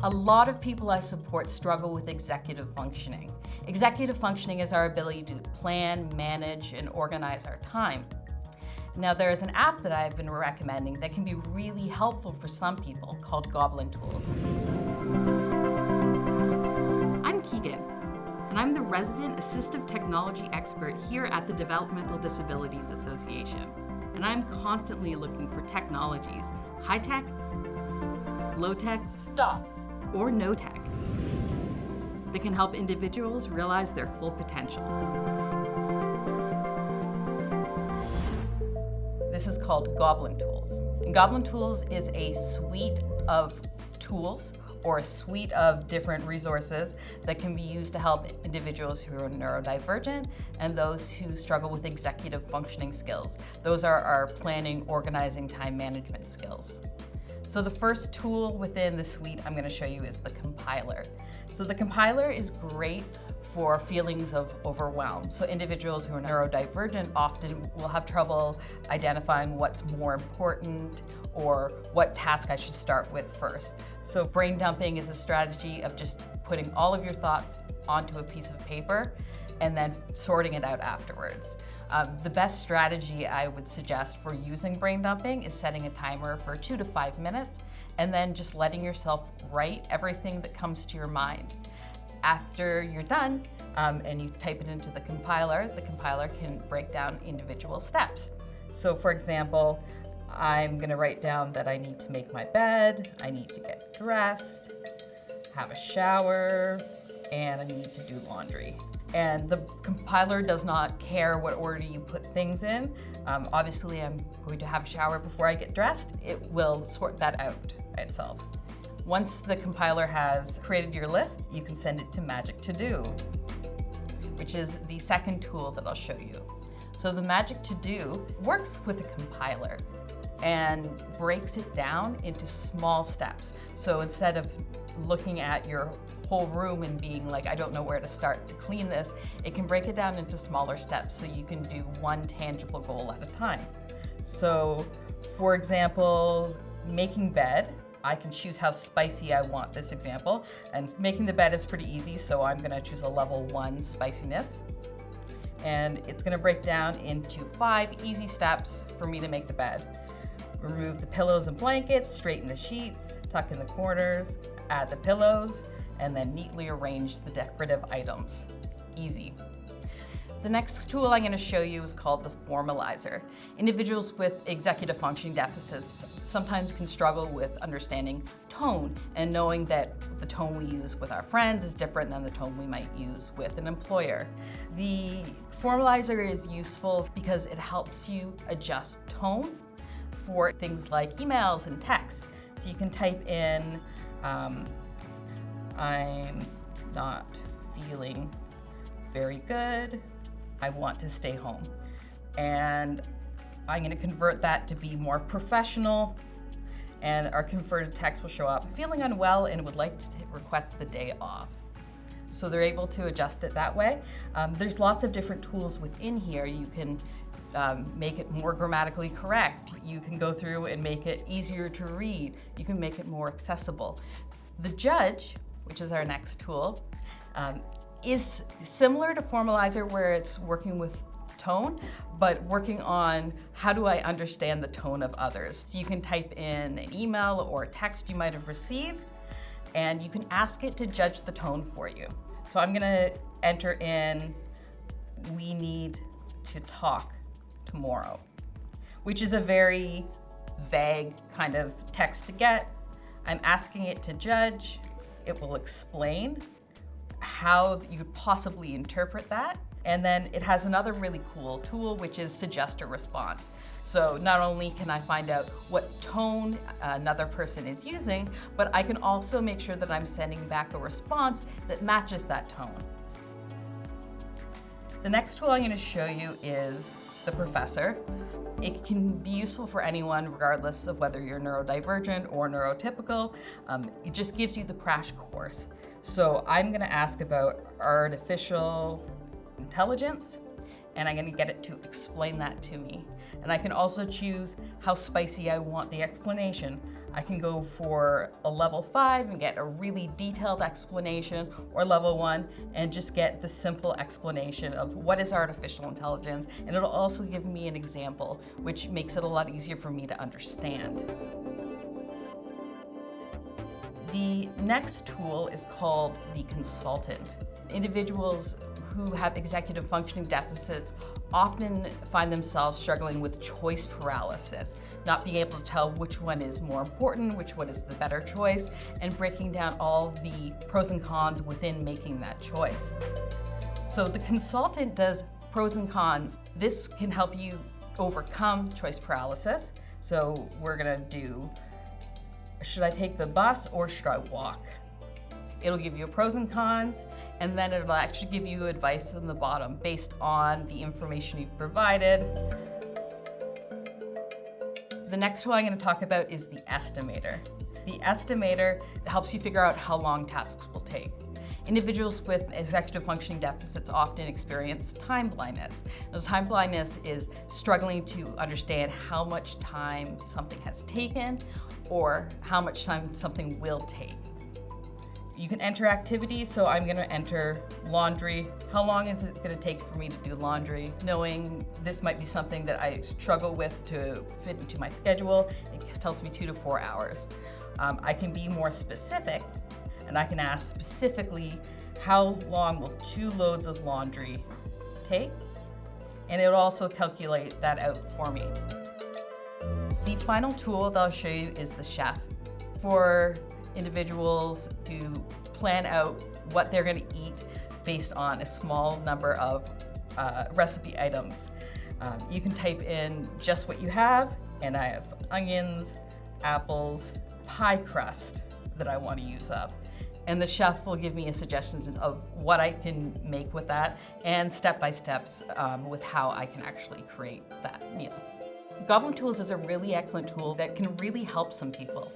A lot of people I support struggle with executive functioning. Executive functioning is our ability to plan, manage, and organize our time. Now, there is an app that I've been recommending that can be really helpful for some people called Goblin tools. I'm Keegan, and I'm the resident assistive technology expert here at the Developmental Disabilities Association. And I'm constantly looking for technologies, high tech, low tech, or no tech, that can help individuals realize their full potential. This is called Goblin tools. And Goblin tools is a suite of tools or a suite of different resources that can be used to help individuals who are neurodivergent and those who struggle with executive functioning skills. Those are our planning, organizing, time management skills. So the first tool within the suite I'm going to show you is the compiler. So the compiler is great for feelings of overwhelm. So individuals who are neurodivergent often will have trouble identifying what's more important or what task I should start with first. So brain dumping is a strategy of just putting all of your thoughts onto a piece of paper and then sorting it out afterwards. The best strategy I would suggest for using brain dumping is setting a timer for 2 to 5 minutes and then just letting yourself write everything that comes to your mind. After you're done and you type it into the compiler can break down individual steps. So for example, I'm gonna write down that I need to make my bed, I need to get dressed, have a shower, and I need to do laundry. And the compiler does not care what order you put things in. Obviously, I'm going to have a shower before I get dressed. It will sort that out by itself. Once the compiler has created your list, you can send it to Magic Todo, which is the second tool that I'll show you. So the Magic Todo works with a compiler and breaks it down into small steps. So instead of looking at your whole room and being like, I don't know where to start to clean this, it can break it down into smaller steps so you can do one tangible goal at a time. So for example, making bed, I can choose how spicy I want this example, and making the bed is pretty easy, so I'm gonna choose a level 1 spiciness. And it's gonna break down into 5 easy steps for me to make the bed. Remove the pillows and blankets, straighten the sheets, tuck in the corners, add the pillows, and then neatly arrange the decorative items. Easy. The next tool I'm going to show you is called the Formalizer. Individuals with executive functioning deficits sometimes can struggle with understanding tone and knowing that the tone we use with our friends is different than the tone we might use with an employer. The Formalizer is useful because it helps you adjust tone for things like emails and texts. So you can type in, I'm not feeling very good, I want to stay home. And I'm gonna convert that to be more professional, and our converted text will show up, feeling unwell and would like to request the day off. So they're able to adjust it that way. There's lots of different tools within here. You can make it more grammatically correct. You can go through and make it easier to read. You can make it more accessible. The Judge, which is our next tool, is similar to Formalizer where it's working with tone, but working on how do I understand the tone of others. So you can type in an email or a text you might have received, and you can ask it to judge the tone for you. So I'm gonna enter in, we need to talk tomorrow, which is a very vague kind of text to get. I'm asking it to judge. It will explain how you could possibly interpret that. And then it has another really cool tool, which is suggest a response. So not only can I find out what tone another person is using, but I can also make sure that I'm sending back a response that matches that tone. The next tool I'm going to show you is the Professor. It can be useful for anyone regardless of whether you're neurodivergent or neurotypical. It just gives you the crash course. So I'm going to ask about artificial intelligence, and I'm going to get it to explain that to me. And I can also choose how spicy I want the explanation. I can go for a level 5 and get a really detailed explanation, or level 1 and just get the simple explanation of what is artificial intelligence, and it'll also give me an example, which makes it a lot easier for me to understand. The next tool is called the consultant. Individuals who have executive functioning deficits often find themselves struggling with choice paralysis, not being able to tell which one is more important, which one is the better choice, and breaking down all the pros and cons within making that choice. So the consultant does pros and cons. This can help you overcome choice paralysis. So we're gonna do, should I take the bus or should I walk? It'll give you pros and cons, and then it'll actually give you advice in the bottom based on the information you've provided. The next tool I'm going to talk about is the Estimator. The Estimator helps you figure out how long tasks will take. Individuals with executive functioning deficits often experience time blindness. Now, time blindness is struggling to understand how much time something has taken or how much time something will take. You can enter activities, so I'm gonna enter laundry. How long is it gonna take for me to do laundry? Knowing this might be something that I struggle with to fit into my schedule, it tells me 2 to 4 hours. I can be more specific, and I can ask specifically how long will 2 loads of laundry take, and it'll also calculate that out for me. The final tool that I'll show you is the chef. For individuals to plan out what they're going to eat based on a small number of recipe items. You can type in just what you have, and I have onions, apples, pie crust that I want to use up. And the chef will give me suggestions of what I can make with that, and step-by-steps with how I can actually create that meal. Goblin Tools is a really excellent tool that can really help some people.